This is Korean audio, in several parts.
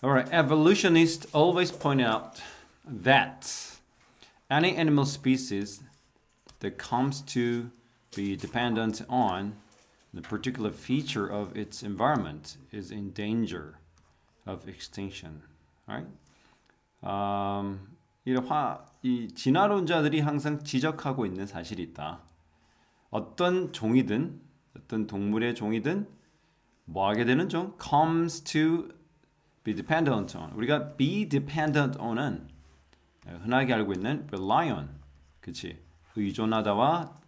Alright, evolutionists always point out that any animal species that comes to be dependent on the particular feature of its environment is in danger of extinction. Right? 이 진화론자들이 항상 지적하고 있는 사실이 있다. 어떤 종이든 어떤 동물의 종이든 뭐 하게 되는 종 comes to be dependent on. 우리가 be dependent on은 흔하게 알고 있는 rely on. 그치? 의존하다와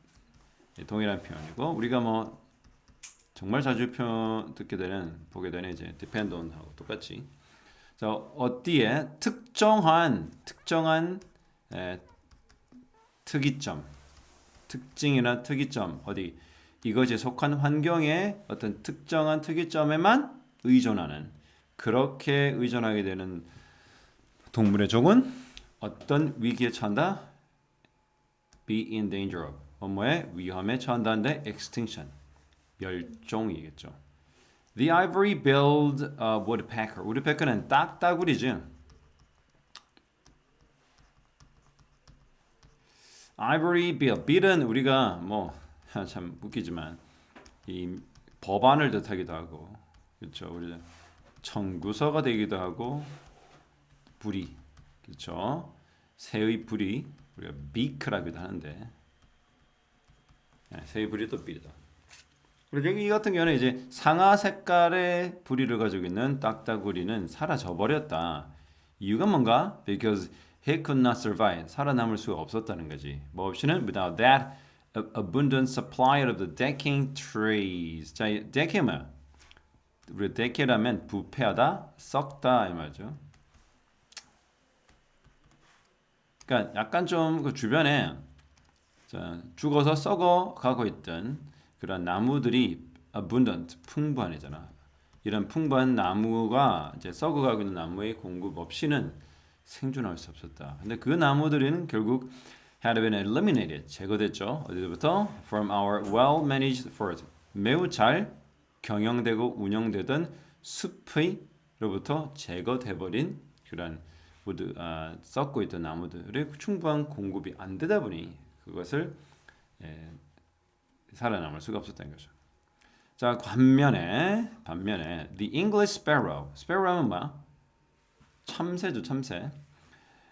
동일한 표현이고 우리가 뭐 정말 자주 보게 되는 이제 depend on하고 똑같이. 자, 어디에 특정한 특이점, 특징이나 특이점 어디 이것이 속한 환경의 어떤 특정한 특이점에만 의존하는 그렇게 의존하게 되는 동물의 종은 어떤 위기에 처한다? Be in danger of. 뭐뭐의 위험에 처한다는데 extinction. 멸종이겠죠. The ivory-billed woodpecker. woodpecker는 딱따구리지. ivory-bill. bill은 우리가 뭐 참 웃기지만 이 법안을 뜻하기도 하고, 그렇죠. 우리 청구서가 되기도 하고, 부리, 그렇죠. 새의 부리 우리가 beak라고도 하는데, 새의 부리도 비리다. 그리고 여기 같은 경우는 이제 상아 색깔의 부리를 가지고 있는 딱따구리는 사라져 버렸다. 이유가 뭔가? Because he could not survive. 살아남을 수가 없었다는 거지. 뭐 없이는 without that abundant supply of the decaying trees. 자, decay 뭐야? 우리 decay라면 부패하다, 썩다 이 말이죠. 그러니까 약간 좀 그 주변에 자, 죽어서 썩어 가고 있던 그런 나무들이 abundant, 풍부한이잖아. 이런 풍부한 나무가 이제 썩어가고 있는 나무의 공급 없이는 생존할 수 없었다. 근데 그 나무들은 결국 had been eliminated, 제거됐죠. 어디부터? From our well-managed forest. 매우 잘 경영되고 운영되던 숲의로부터 제거돼버린 그런 썩고 있던 나무들의 충분한 공급이 안 되다 보니 그것을 살아남을 수가 없었다는 거죠. 자, 반면에 the English sparrow. sparrow는 뭐야? 참새죠, 참새.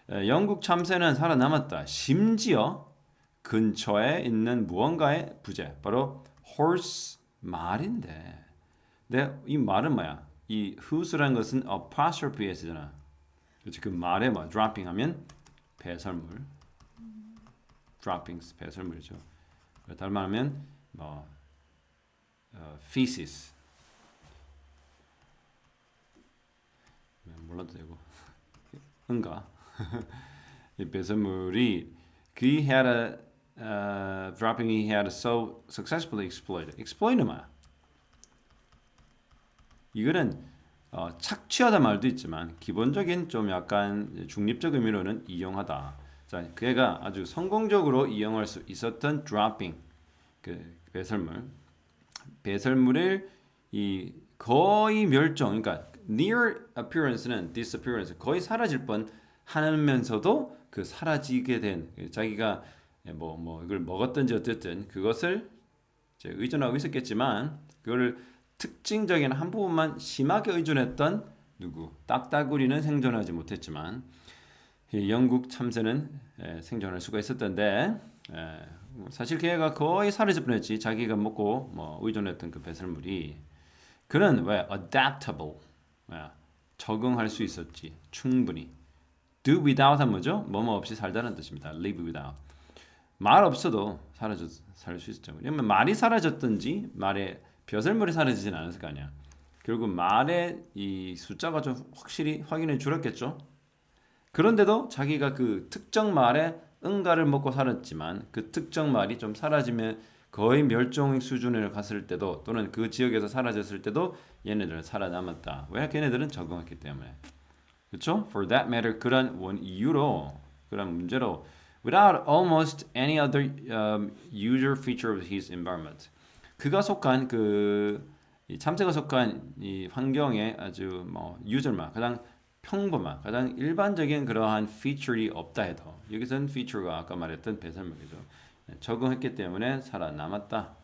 영국 참새는 살아남았다. 심지어 근처에 있는 무언가의 부재, 바로 horse 말인데. 근데 이 말은 뭐야? 이 whose라는 것은 apostrophe s잖아. 그렇지? 그 말에 뭐 dropping 하면 배설물. droppings 배설물이죠. 다른 말하면 뭐 feces 몰라도 되고 응가 이 배설물이 he had a dropping he had so successfully exploited. exploit는 뭐야? 이거는 착취하다 말도 있지만 기본적인 좀 약간 중립적 의미로는 이용하다. 자, 그가 아주 성공적으로 이용할 수 있었던 dropping, 그 배설물을 이 거의 멸종, 그러니까 near appearance는 disappearance, 거의 사라질 뻔 하면서도 그 사라지게 된 자기가 뭐 이걸 먹었든지 어쨌든 그것을 이제 의존하고 있었겠지만 그거를 특징적인 한 부분만 심하게 의존했던 누구? 딱따구리는 생존하지 못했지만 영국 참새는 생존할 수가 있었던데 사실 걔가 거의 사라질 뻔했지. 자기가 먹고 뭐 의존했던 그 배설물이 그는 왜 adaptable 적응할 수 있었지. 충분히 do without 하면 뭐죠? 뭐뭐 없이 살다는 뜻입니다. live without 말 없어도 살 수 있었죠. 그러면 말이 사라졌든지 말의 배설물이 사라지진 않았을 거 아니야. 결국 말의 이 숫자가 좀 확실히 확인해 줄었겠죠. 그런데도 자기가 그 특정 말에 응가를 먹고 살았지만 그 특정 말이 좀 사라지면 거의 멸종 수준을 갔을 때도 또는 그 지역에서 사라졌을 때도 얘네들은 살아남았다. 왜? 걔네들은 적응했기 때문에. 그렇죠? For that matter 그런 이유로 그런 문제로 without almost any other user feature of his environment. 그가 속한 그 이 참새가 속한 이 환경에 아주 뭐 유절만 가장 평범한 가장 일반적인 그러한 feature이 없다 해도 여기서는 feature가 아까 말했던 배설물이죠. 적응했기 때문에 살아남았다.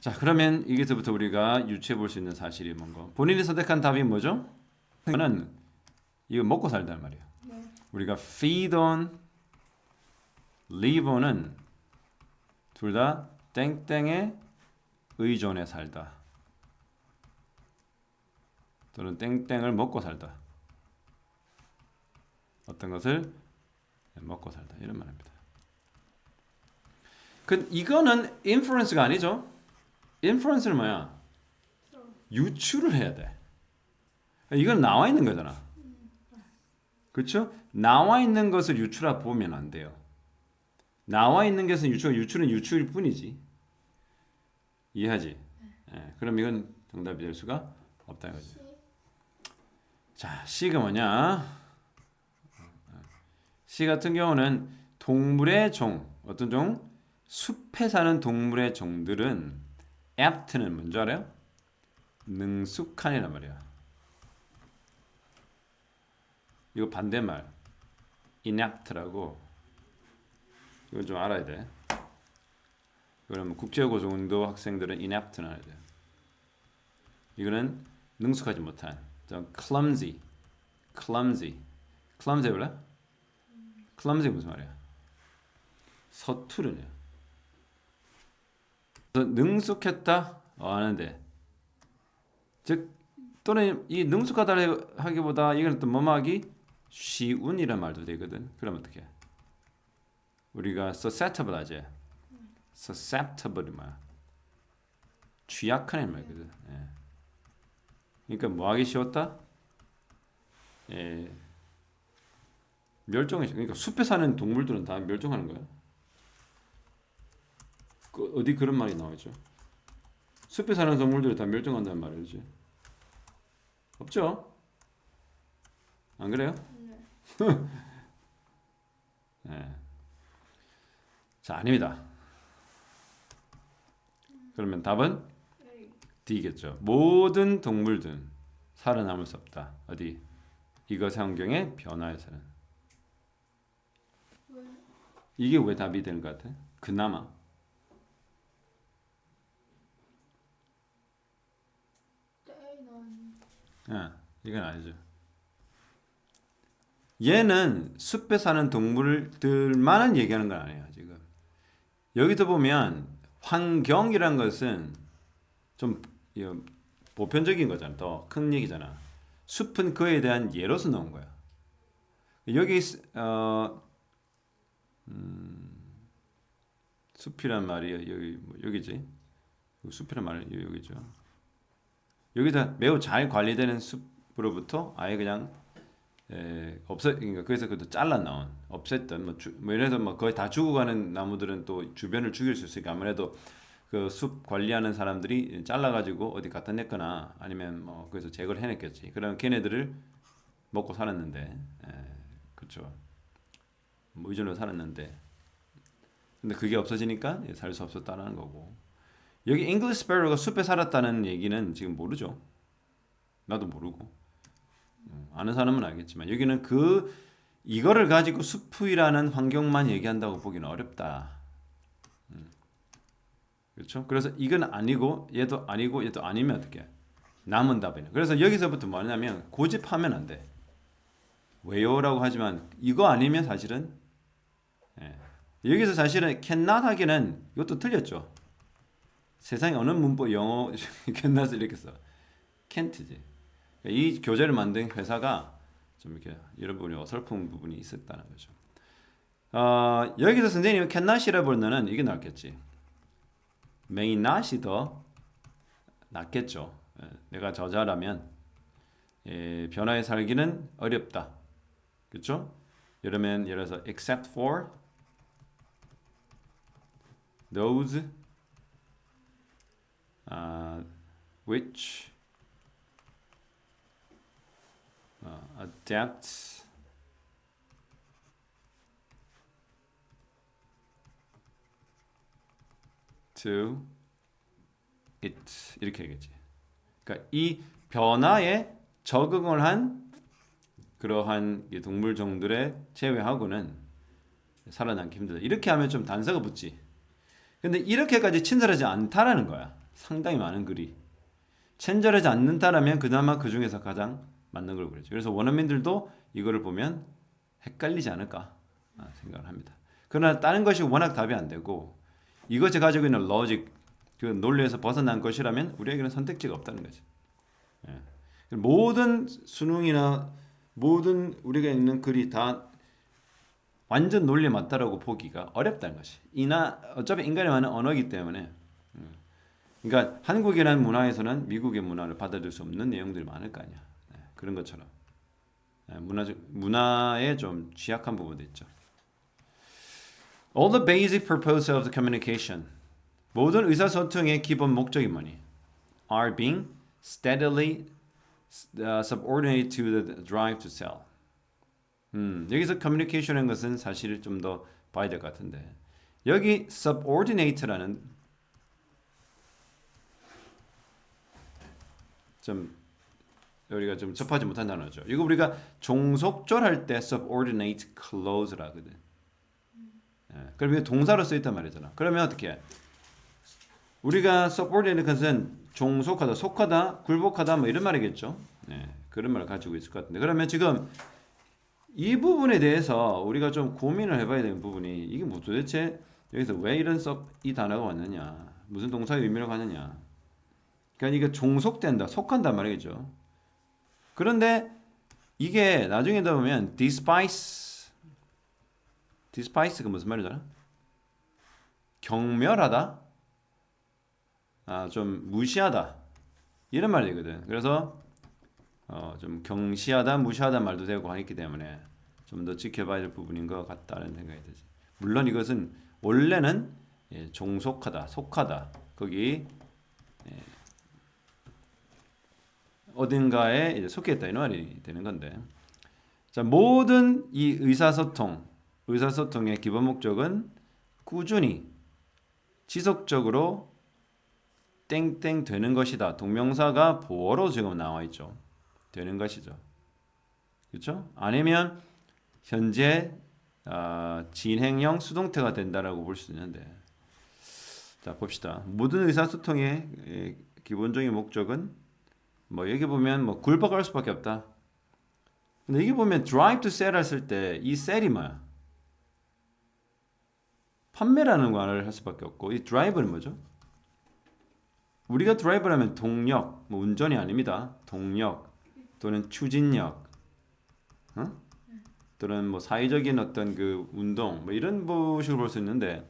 자, 그러면 여기서부터 우리가 유추해 볼 수 있는 사실이 뭔가? 본인이 선택한 답이 뭐죠? 이거는 이거 먹고 살단 말이에요. 네. 우리가 feed on, live on은 둘 다 땡땡에 의존해 살다. 또는 땡땡을 먹고 살다. 어떤 것을 먹고 살다. 이런 말입니다. 이거는 inference가 아니죠. inference는 뭐야? 유추를 해야 돼. 이건 나와 있는 거잖아. 그렇죠? 나와 있는 것을 유추라 보면 안 돼요. 나와 있는 것은 유추는 유추일 뿐이지. 이해하지? 예, 그럼 이건 정답이 될 수가 없다는 거죠. 자, C가 뭐냐? C 같은 경우는 동물의 종, 어떤 종? 숲에 사는 동물의 종들은 apt는 뭔지 알아요? 능숙한이란 말이야. 이거 반대말 inapt라고. 이걸 좀 알아야 돼. 그러면 국제고등도 학생들은 inapt는 알아야 돼. 이거는 능숙하지 못한. clumsy 몰라? clumsy 무슨 말이야? 서투르냐. 능숙했다 하는데 즉 또는 이 능숙하다 하기보다 이건 또 뭐하기 쉬운이란 말도 되거든. 그럼 어떻게? 우리가 susceptible 하지. susceptible이 뭐야? 취약한 말이거든. 예. 그러니까 뭐하기 쉬웠다? 예. 멸종이 그러니까 숲에 사는 동물들은 다 멸종하는 거야. 어디 그런 말이 나오죠? 숲에 사는 동물들이 다 멸종한다는 말이지. 없죠? 안 그래요? 네. 네. 자, 아닙니다. 그러면 답은 D겠죠. 모든 동물들은 살아남을 수 없다. 어디? 이것 환경의 변화에서는. 왜? 이게 왜 답이 되는 것 같아? 그나마. A는 이건 아니죠. 얘는 숲에 사는 동물들만은 얘기하는 건 아니에요. 지금 여기서 보면 환경이란 것은 좀 보편적인 거잖아. 더 큰 얘기잖아. 숲은 그에 대한 예로서 나온 거야. 여기 숲이란 말이 여기지. 숲이란 말이 여기죠. 여기다 매우 잘 관리되는 숲으로부터 아예 그냥 그러니까 그래서 그것도 잘라 나온 없앴던 뭐 예를 들어 뭐 거의 다 죽어가는 나무들은 또 주변을 죽일 수 있으니까 아무래도 그 숲 관리하는 사람들이 잘라가지고 어디 갖다 냈거나 아니면 뭐 거기서 제거를 해냈겠지. 그럼 걔네들을 먹고 살았는데, 그렇죠. 뭐 의존으로 살았는데, 근데 그게 없어지니까 살 수 없었다는 거고. 여기 잉글리시 스패로가 숲에 살았다는 얘기는 지금 모르죠. 나도 모르고. 아는 사람은 알겠지만 여기는 이거를 가지고 숲이라는 환경만 얘기한다고 보기는 어렵다. 그렇죠? 그래서 이건 아니고 얘도 아니고 얘도 아니면 어떻게? 남은 답이네. 그래서 여기서부터 뭐냐면 고집하면 안 돼. 왜요라고 하지만 이거 아니면 사실은 여기서 사실은 cannot 하기는 이것도 틀렸죠. 세상에 어느 문법 영어 cannot을 이렇게 써. can't지. 이 교재를 만든 회사가 좀 이렇게 이런 부분이 어설픈 부분이 있었다는 거죠. 여기서 선생님이 cannot이라 부르는 이게 낫겠지. may not이 더 낫겠죠. 내가 저자라면 변화에 살기는 어렵다. 그렇죠? 예를 들어서 except for those which adapt to it 이렇게 하겠지. 그러니까 이 변화에 적응을 한 그러한 동물 종들의 제외하고는 살아남기 힘들다. 이렇게 하면 좀 단서가 붙지. 근데 이렇게까지 친절하지 않다라는 거야. 상당히 많은 글이. 친절하지 않는다라면 그나마 그 중에서 가장 맞는 걸 그랬죠. 그래서 원어민들도 이거를 보면 헷갈리지 않을까 생각을 합니다. 그러나 다른 것이 워낙 답이 안 되고 이것이 가지고 있는 로직, 그 논리에서 벗어난 것이라면 우리에게는 선택지가 없다는 거죠. 예. 모든 수능이나 모든 우리가 읽는 글이 다 완전 논리에 맞다라고 보기가 어렵다는 것이. 어차피 인간이 많은 언어이기 때문에. 그러니까 한국이라는 문화에서는 미국의 문화를 받아들일 수 없는 내용들이 많을 거 아니야. 그런 것처럼 문화에 좀 취약한 부분도 있죠. All the basic purpose of the communication. 모든 의사소통의 기본 목적이 뭐니? Are being steadily subordinate to the drive to sell. 여기서 communication이라는 것은 사실 좀 더 봐야 될 것 같은데 여기 subordinate라는 좀 우리가 좀 접하지 못한 단어죠. 이거 우리가 종속절할 때 subordinate clause라 하거든. 그럼 이게 동사로 쓰여 있단 말이잖아. 그러면 어떻게 해? 우리가 subordinate 것은 종속하다, 속하다, 굴복하다 뭐 이런 말이겠죠. 그런 말을 가지고 있을 것 같은데 그러면 지금 이 부분에 대해서 우리가 좀 고민을 해봐야 되는 부분이 이게 뭐 도대체 여기서 왜 이런 이 단어가 왔느냐, 무슨 동사의 의미를 가느냐. 그러니까 이게 종속된다, 속한단 말이겠죠. 그런데 이게 나중에 보면 despise가 무슨 말이잖아? 경멸하다, 좀 무시하다 이런 말이거든. 그래서 좀 경시하다, 무시하다 말도 되고 하기 때문에 좀 더 지켜봐야 될 부분인 것 같다는 생각이 들지. 물론 이것은 원래는 종속하다, 속하다, 거기 어딘가에 이제 속해 있다 이 말이 되는 건데. 자, 모든 이 의사소통의 기본 목적은 꾸준히, 지속적으로 땡땡 되는 것이다. 동명사가 보어로 지금 나와 있죠. 되는 것이죠. 그렇죠? 아니면 현재 진행형 수동태가 된다라고 볼 수 있는데, 자 봅시다. 모든 의사소통의 기본적인 목적은 뭐 여기 보면 뭐 굴복할 수밖에 없다. 근데 여기 보면 drive to sell 했을 때 이 sell이 뭐야? 판매라는 말을 할 수밖에 없고 이 drive는 뭐죠? 우리가 드라이브라면 동력, 뭐 운전이 아닙니다. 동력 또는 추진력, 또는 뭐 사회적인 어떤 그 운동, 뭐 이런 식으로 볼 수 있는데,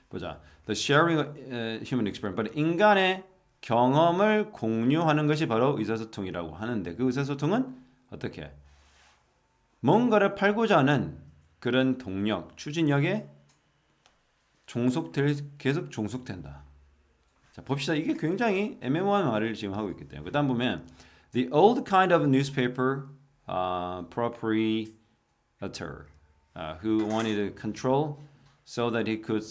보자. The sharing human experience, 인간의 경험을 공유하는 것이 바로 의사소통이라고 하는데 그 의사소통은 어떻게? 뭔가를 팔고자 하는 그런 동력, 추진력에 계속 종속된다. 자, 봅시다. 이게 굉장히 애매모호한 말을 지금 하고 있기 때문에. 그 다음 보면 The old kind of newspaper proprietor who wanted control so that he could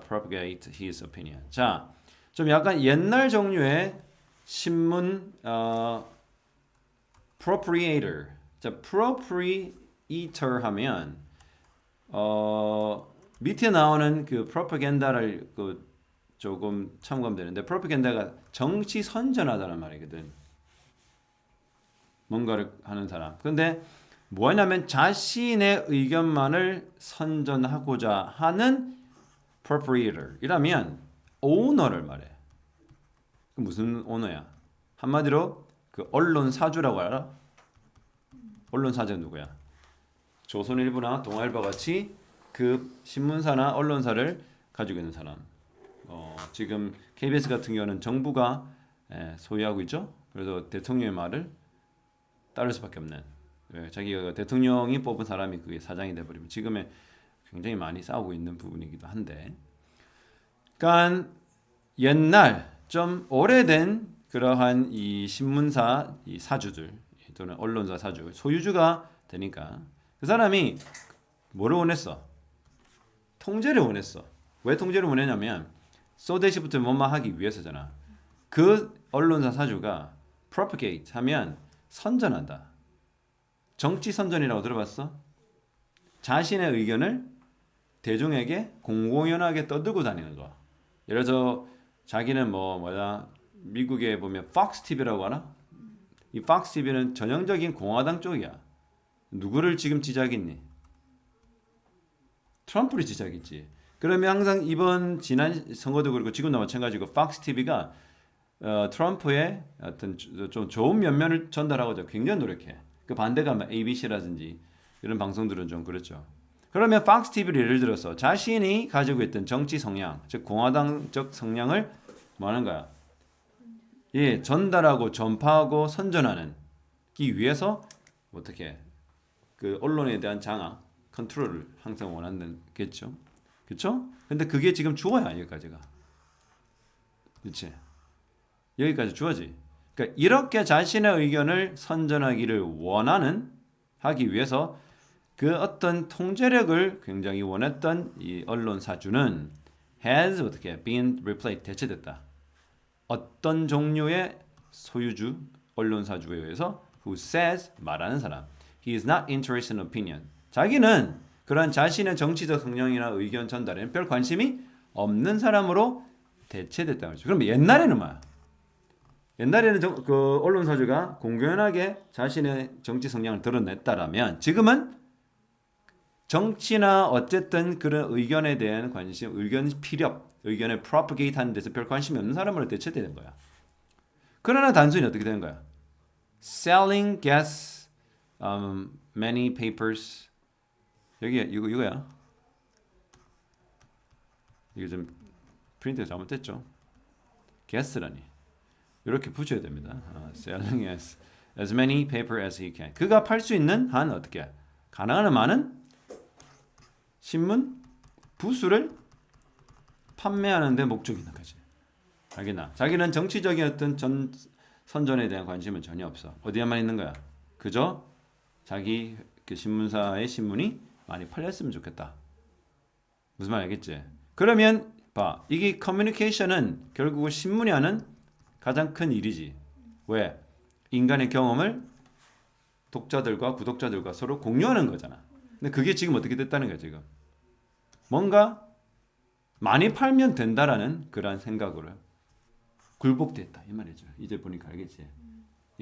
propagate his opinion. 자, 좀 약간 옛날 종류의 신문 proprietor. 자, proprietor 하면 밑에 나오는 그 propaganda를 조금 참고하면 되는데 propaganda가 정치 선전하다는 말이거든. 뭔가를 하는 사람. 근데 뭐냐면 자신의 의견만을 선전하고자 하는 proprietor. 이라면 오너를 말해. 그 무슨 오너야? 한마디로 그 언론사주라고 알아? 언론사주는 누구야? 조선일보나 동아일보 같이 그 신문사나 언론사를 가지고 있는 사람. 지금 KBS 같은 경우는 정부가 소유하고 있죠. 그래서 대통령의 말을 따를 수밖에 없는. 자기가 대통령이 뽑은 사람이 그게 사장이 돼버리면 지금에 굉장히 많이 싸우고 있는 부분이기도 한데. 그러니까 옛날 좀 오래된 그러한 이 신문사 이 사주들 또는 언론사 사주 소유주가 되니까 그 사람이 뭐를 원했어? 통제를 원했어. 왜 통제를 원했냐면 소대시부터 뭐만 하기 위해서잖아. 그 언론사 사주가 propagate 하면 선전한다. 정치 선전이라고 들어봤어? 자신의 의견을 대중에게 공공연하게 떠들고 다니는 거. 예를 들어 자기는 뭐야 미국에 보면 Fox TV라고 하나? 이 Fox TV는 전형적인 공화당 쪽이야. 누구를 지금 지지하겠니? 트럼프를 지지하겠지. 그러면 항상 이번 지난 선거도 그렇고 지금도 마찬가지고 Fox TV가 트럼프의 어떤 좀 좋은 면면을 전달하고자 굉장히 노력해. 그 반대가 ABC라든지 이런 방송들은 좀 그렇죠. 그러면 Fox TV를 예를 들어서 자신이 가지고 있던 정치 성향, 즉 공화당적 성향을 뭐 하는 거야? 예, 전달하고 전파하고 선전하는 기 위해서 어떻게 그 언론에 대한 장악, 컨트롤을 항상 원한다겠죠. 그렇죠? 근데 그게 지금 주어야 여기까지가. 그렇지? 여기까지 주어지. 그러니까 이렇게 자신의 의견을 선전하기를 원하는 하기 위해서 그 어떤 통제력을 굉장히 원했던 이 언론사주는 has 어떻게 been replaced 대체됐다. 어떤 종류의 소유주 언론사주에 의해서 who says 말하는 사람 he is not interested in opinion 자기는 그런 자신의 정치적 성향이나 의견 전달에는 별 관심이 없는 사람으로 대체됐다는 거죠. 그럼 옛날에는 뭐야? 옛날에는 그 언론사주가 공공연하게 자신의 정치 성향을 드러냈다라면 지금은 정치나 어쨌든 그런 의견에 대한 관심, 의견 피력, 의견을 propagate 하는 데서 별 관심이 없는 사람으로 대체되는 거야. 그러나 단순히 어떻게 되는 거야? Selling gas many papers 여기 이거야. 이게 좀 프린트가 잘못됐죠. gas라니 이렇게 붙여야 됩니다. Selling as many paper as he can. 그가 팔 수 있는 한 어떻게 가능한 많은 신문 부수를 판매하는 데 목적이 있는 거지. 알겠나? 자기는 정치적인 어떤 선전에 대한 관심은 전혀 없어. 어디에만 있는 거야? 그저 자기 그 신문사의 신문이 많이 팔렸으면 좋겠다. 무슨 말 알겠지? 그러면 봐. 이게 커뮤니케이션은 결국은 신문이 하는 가장 큰 일이지. 왜? 인간의 경험을 독자들과 구독자들과 서로 공유하는 거잖아. 근데 그게 지금 어떻게 됐다는 거야, 지금. 뭔가 많이 팔면 된다라는 그런 생각으로 굴복됐다 이 말이죠. 이제 보니까 알겠지.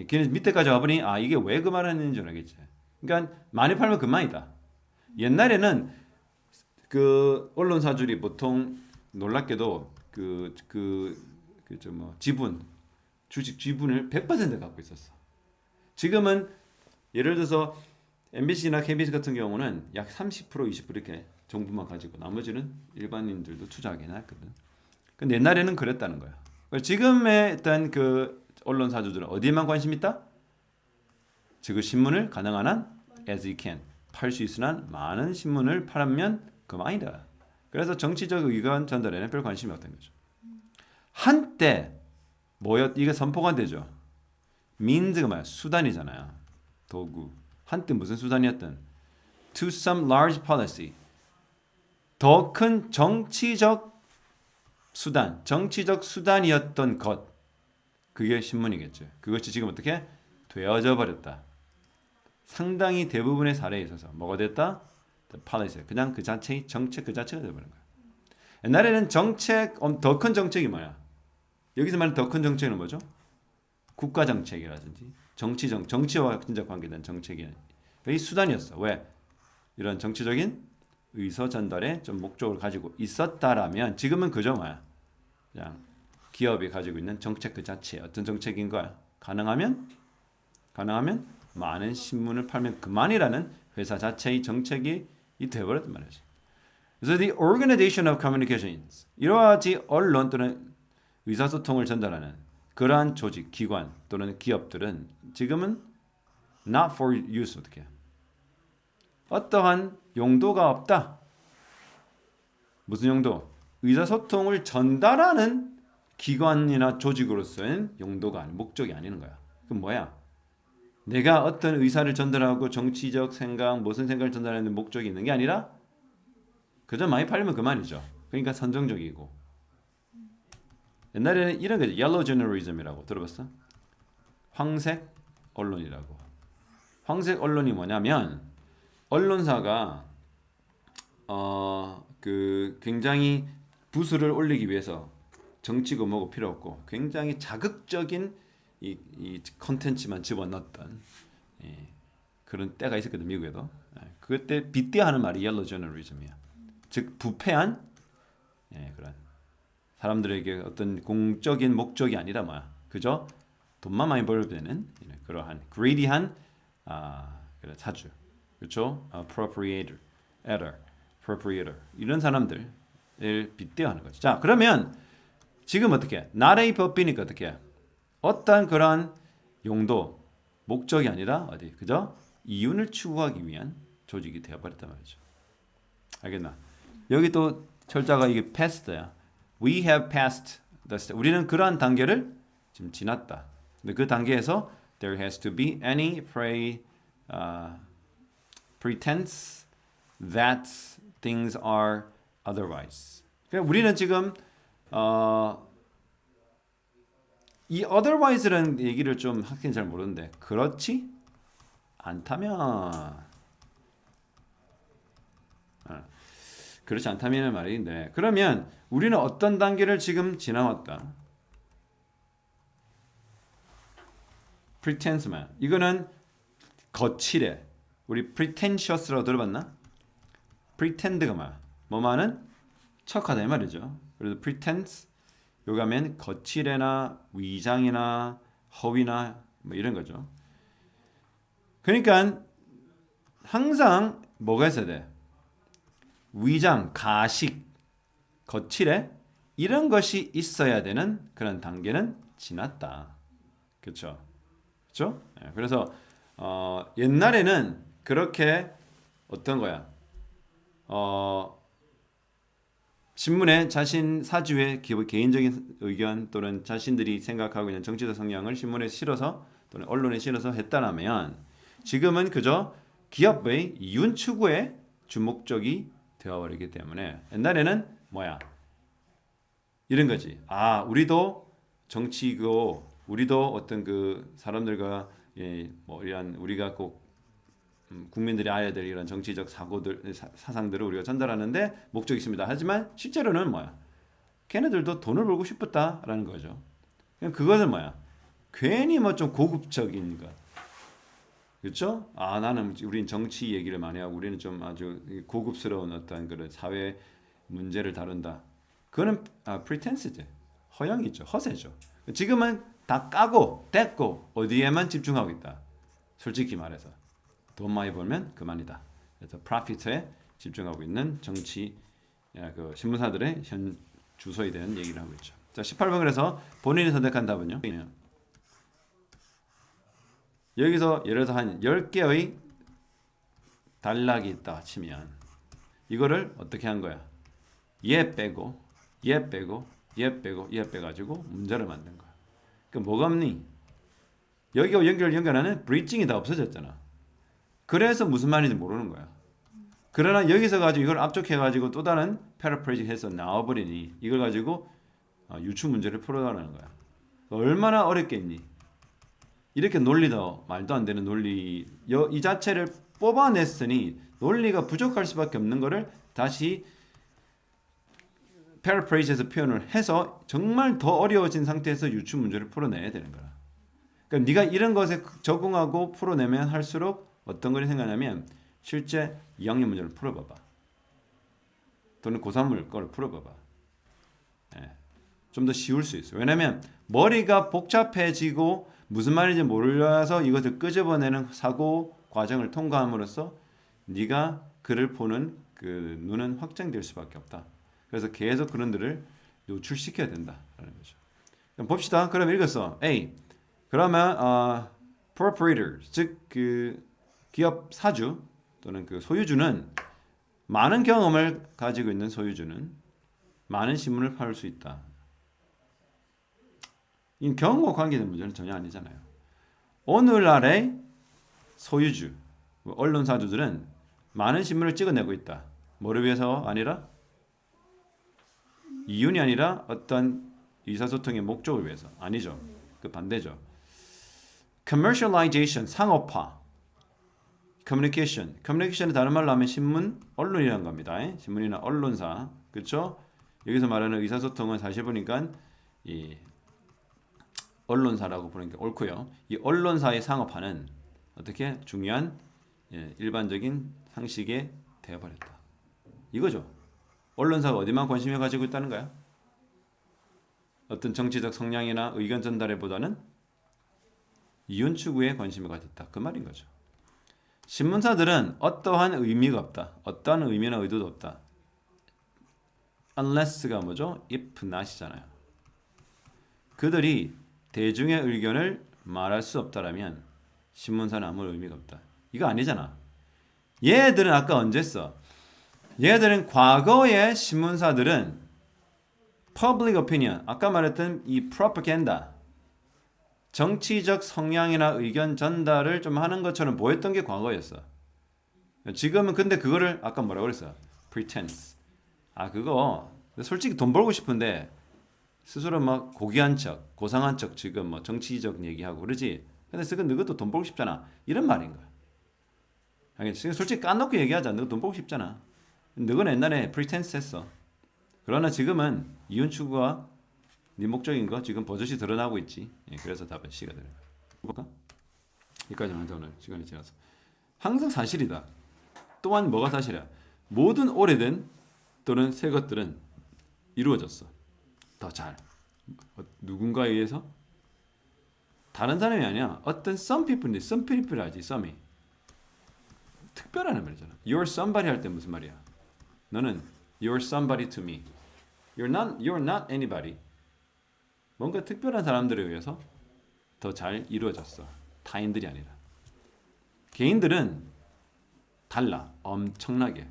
걔는 밑에까지 와보니 이게 왜 그 말을 했는지 알겠지. 그러니까 많이 팔면 그만이다. 옛날에는 그 언론사들이 보통 놀랍게도 지분 주식 지분을 100% 갖고 있었어. 지금은 예를 들어서 MBC나 KBS 같은 경우는 약 30% 20% 이렇게 정부만 가지고 나머지는 일반인들도 투자하긴 했거든. 근데 옛날에는 그랬다는 거야. 지금의 일단 그 언론사주들은 어디에만 관심 있다? 즉 신문을 가능한 한 as you can 팔 수 있으나 많은 신문을 팔면 그만이다. 그래서 정치적 의견 전달에는 별 관심이 없다는 거죠. 한때 이게 선포가 되죠. means가 뭐야? 수단이잖아요. 도구. 한때 무슨 수단이었든 to some large policy 더 큰 정치적 수단이었던 것 그게 신문이겠죠. 그것이 지금 어떻게 되어져 버렸다. 상당히 대부분의 사례에 있어서 뭐가 됐다? policy 그냥 그 자체의 정책 그 자체가 되어버린 거야. 옛날에는 정책 더 큰 정책이 뭐야? 여기서 말하는 더 큰 정책은 뭐죠? 국가 정책이라든지 정치와 진짜 관계된 정책이 이 수단이었어. 왜? 이런 정치적인 의서 전달에 좀 목적을 가지고 있었다라면 지금은 그저 뭐야? 그냥 기업이 가지고 있는 정책 그 자체 어떤 정책인 거야? 가능하면 많은 신문을 팔면 그만이라는 회사 자체의 정책이 되어버렸단 말이지. 그래서 the organization of communications 이러하지 언론 또는 의사소통을 전달하는 그러한 조직, 기관 또는 기업들은 지금은 not for use 어떻게 어떠한 용도가 없다. 무슨 용도? 의사소통을 전달하는 기관이나 조직으로서의 용도가 목적이 아니는 거야. 그럼 뭐야? 내가 어떤 의사를 전달하고 정치적 생각, 무슨 생각을 전달하는 목적이 있는 게 아니라 그저 많이 팔리면 그만이죠. 그러니까 선정적이고 옛날에는 이런 거죠. 옐로우 저널리즘이라고 들어봤어? 황색 언론이라고. 황색 언론이 뭐냐면 언론사가 그 굉장히 부수를 올리기 위해서 정치고 뭐고 필요 없고 굉장히 자극적인 이 컨텐츠만 집어넣었던 예, 그런 때가 있었거든 미국에도. 예, 그때 빗대하는 말이 옐로우 저널리즘이야. 즉 부패한 그런 사람들에게 어떤 공적인 목적이 아니라 뭐야 그저 돈만 많이 벌어야 되는 그러한 greedy한 그런 사주 그렇죠? appropriator 이런 사람들을 빗대어하는 거죠. 자 그러면 지금 어떻게 나라의 법비니까 어떻게 어떤 그런 용도 목적이 아니라 어디 그저 이윤을 추구하기 위한 조직이 되어버렸단 말이죠. 알겠나? 여기 또 철자가 이게 past야. We have passed the step. 우리는 그러한 단계를 지금 지났다. 근데 그 단계에서 there has to be any pretense that things are otherwise. 그러니까 우리는 지금 이 otherwise라는 얘기를 좀 학생이 잘 모르는데 그렇지 않다면 그렇지 않다면의 말인데 그러면 우리는 어떤 단계를 지금 지나왔다. pretense만 이거는 거칠해. 우리 pretentious라고 들어봤나? pretend가 뭐만은 척하다 이 말이죠. 그래서 pretense 요가면 거칠애나 위장이나 허위나 뭐 이런 거죠. 그러니까 항상 뭐가 있어야 돼? 위장, 가식, 거칠애 이런 것이 있어야 되는 그런 단계는 지났다. 그렇죠? 그렇죠? 그래서 옛날에는 그렇게 어떤 거야? 신문에 자신 사주의 개인적인 의견 또는 자신들이 생각하고 있는 정치적 성향을 신문에 실어서 또는 언론에 실어서 했다라면 지금은 그저 기업의 이윤 추구에 주목적이 되어버리기 때문에 옛날에는 뭐야 이런 거지. 우리도 정치고 우리도 어떤 그 사람들과 뭐 이런 우리가 꼭 국민들이 알아야 될 이런 정치적 사고들 사상들을 우리가 전달하는데 목적이 있습니다. 하지만 실제로는 뭐야? 걔네들도 돈을 벌고 싶었다라는 거죠. 그것은 뭐야? 괜히 뭐 좀 고급적인 것. 그렇죠? 나는 우리는 정치 얘기를 많이 하고 우리는 좀 아주 고급스러운 어떤 그런 사회 문제를 다룬다. 그거는 pretense죠. 허영이죠. 허세죠. 지금은 다 까고 뗐고 어디에만 집중하고 있다. 솔직히 말해서. 돈 많이 벌면 그만이다. 그래서 profit에 집중하고 있는 정치 그 신문사들의 현 주소에 대한 얘기를 하고 있죠. 자, 18번 그래서 본인이 선택한 답은요. 여기서 예를 들어서 한 10개의 단락이 있다 치면 이거를 어떻게 한 거야? 얘 빼고 얘 빼고 얘 빼고 얘 빼가지고 문제를 만든 거야. 그럼 뭐가 없니? 여기와 연결하는 브리징이 다 없어졌잖아. 그래서 무슨 말인지 모르는 거야. 그러나 여기서 가지고 이걸 압축해가지고 또 다른 패러프레이징 해서 나와버리니 이걸 가지고 유추 문제를 풀어가는 거야. 얼마나 어렵겠니? 이렇게 논리도 말도 안 되는 논리 이 자체를 뽑아냈으니 논리가 부족할 수밖에 없는 거를 다시 패러프레이즈에서 표현을 해서 정말 더 어려워진 상태에서 유추 문제를 풀어내야 되는 거야. 그러니까 네가 이런 것에 적응하고 풀어내면 할수록 어떤 걸 생각하냐면 실제 2학년 문제를 풀어봐봐. 또는 고3물 거를 풀어봐봐. 좀 더 쉬울 수 있어. 왜냐면 머리가 복잡해지고 무슨 말인지 몰라서 이것을 끄집어내는 사고 과정을 통과함으로써 네가 글을 보는 그 눈은 확장될 수밖에 없다. 그래서 계속 그런들을 노출시켜야 된다라는 거죠. 그럼 봅시다. 그럼 읽었어. A. 그러면 proprietor 즉 그 기업 사주 또는 그 소유주는 많은 경험을 가지고 있는 소유주는 많은 신문을 팔 수 있다. 이 경험과 관계된 문제는 전혀 아니잖아요. 오늘날의 소유주, 언론사주들은 많은 신문을 찍어내고 있다. 뭐를 위해서 아니라 이윤이 아니라 어떤 의사소통의 목적을 위해서. 아니죠. 그 반대죠. commercialization, 상업화. communication의 다른 말로 하면 신문, 언론이라는 겁니다. 신문이나 언론사. 그렇죠? 여기서 말하는 의사소통은 사실 보니까 이 언론사라고 부르는 게 옳고요. 이 언론사의 상업화는 어떻게 중요한 일반적인 상식에 되어버렸다. 이거죠. 언론사가 어디만 관심을 가지고 있다는가요? 어떤 정치적 성향이나 의견 전달에보다는 이윤 추구에 관심을 가졌다. 그 말인 거죠. 신문사들은 어떠한 의미가 없다. 어떠한 의미나 의도도 없다. unless가 뭐죠? if not이잖아요. 그들이 대중의 의견을 말할 수 없다라면 신문사는 아무 의미가 없다. 이거 아니잖아. 얘들은 아까 언제 했어? 얘들은 과거의 신문사들은 public opinion, 아까 말했던 이 propaganda, 정치적 성향이나 의견 전달을 좀 하는 것처럼 보였던 게 과거였어. 지금은 근데 그거를 아까 뭐라고 그랬어? pretense. 그거 솔직히 돈 벌고 싶은데 스스로 막 고귀한 척, 고상한 척 지금 뭐 정치적 얘기하고 그러지. 근데 지금 너도 돈 벌고 싶잖아. 이런 말인 거야. 알겠지? 솔직히 까놓고 얘기하자. 너 돈 벌고 싶잖아. 너는 옛날에 pretense 했어. 그러나 지금은 이윤 추구가 네 목적인 거 지금 버젓이 드러나고 있지. 그래서 답은 C가 되는 거야. 볼까? 여기까지만 하자. 오늘 시간이 지나서. 항상 사실이다. 또한 뭐가 사실이야? 모든 오래된 또는 새 것들은 이루어졌어. 더 잘. 누군가에 의해서? 다른 사람이 아니야. 어떤 some people인데 some people 알지? some이. 특별한 말이잖아. You're somebody 할 때 무슨 말이야? 너는 you're somebody to me. You're not anybody. 뭔가 특별한 사람들에 의해서 더 잘 이루어졌어. 타인들이 아니라. 개인들은 달라. 엄청나게.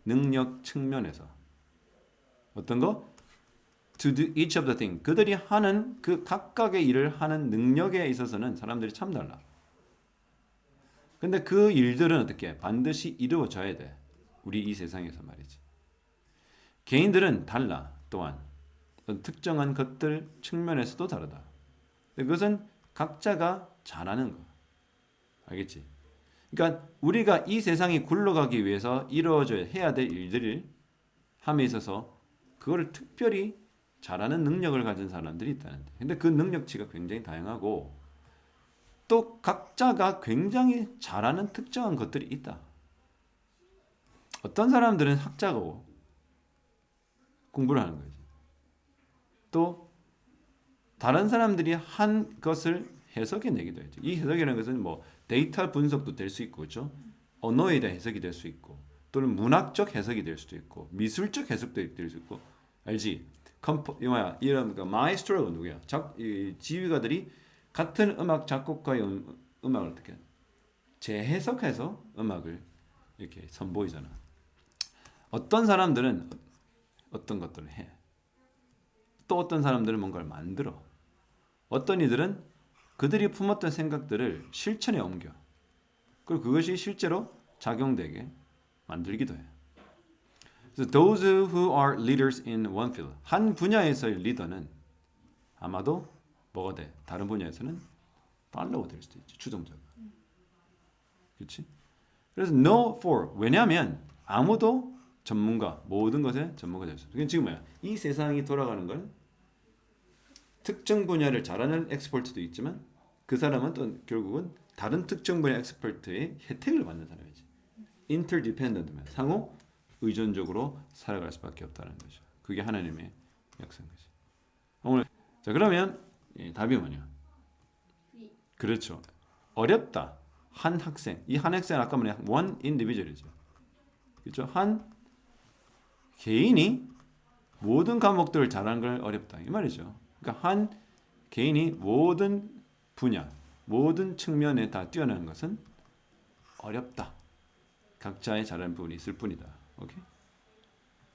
능력 측면에서. 어떤 거? To do each of the thing. 그들이 하는 그 각각의 일을 하는 능력에 있어서는 사람들이 참 달라. 근데 그 일들은 어떻게? 반드시 이루어져야 돼. 우리 이 세상에서 말이지. 개인들은 달라. 또한 특정한 것들 측면에서도 다르다. 그것은 각자가 잘하는 거. 알겠지? 그러니까 우리가 이 세상이 굴러가기 위해서 이루어져야 해야 될 일들을 함에 있어서 그거를 특별히 잘하는 능력을 가진 사람들이 있다는데. 근데 그 능력치가 굉장히 다양하고 또 각자가 굉장히 잘하는 특정한 것들이 있다. 어떤 사람들은 학자고 공부를 하는 거지. 또 다른 사람들이 한 것을 해석해 내기도 해죠. 이 해석이라는 것은 뭐 데이터 분석도 될 수 있고, 그렇죠? 언어에 대한 해석이 될 수 있고, 또는 문학적 해석이 될 수도 있고, 미술적 해석도 될 수 있고, 알지? 이런 마에스트로가 누구야? 지휘가들이 같은 음악 작곡가의 음악을 어떻게 재해석해서 음악을 이렇게 선보이잖아. 어떤 사람들은 어떤 것들을 해. 또 어떤 사람들은 뭔가를 만들어. 어떤 이들은 그들이 품었던 생각들을 실천에 옮겨. 그리고 그것이 실제로 작용되게 만들기도 해. So those who are leaders in one field. 한 분야에서의 리더는 아마도 뭐가 돼? 다른 분야에서는 팔로우 될 수도 있지. 추종자가. 그렇지? 그래서 no for. 왜냐하면 아무도 전문가, 모든 것에 전문가 될 수 없어. 지금 뭐야? 이 세상이 돌아가는 건 특정 분야를 잘하는 엑스퍼트도 있지만 그 사람은 또 결국은 다른 특정 분야 엑스퍼트의 혜택을 받는 사람이지. interdependent, 상호 의존적으로 살아갈 수밖에 없다는 거죠. 그게 하나님의 역사인 거죠. 오늘 자 그러면 답이 뭐냐? 그렇죠. 어렵다. 한 학생. 이 한 학생은 아까 뭐냐? one individual이죠. 그렇죠? 한 개인이 모든 과목들을 잘하는 걸 어렵다. 이 말이죠. 그러니까 한 개인이 모든 분야, 모든 측면에 다 뛰어나는 것은 어렵다. 각자의 잘하는 부분이 있을 뿐이다. 오케이?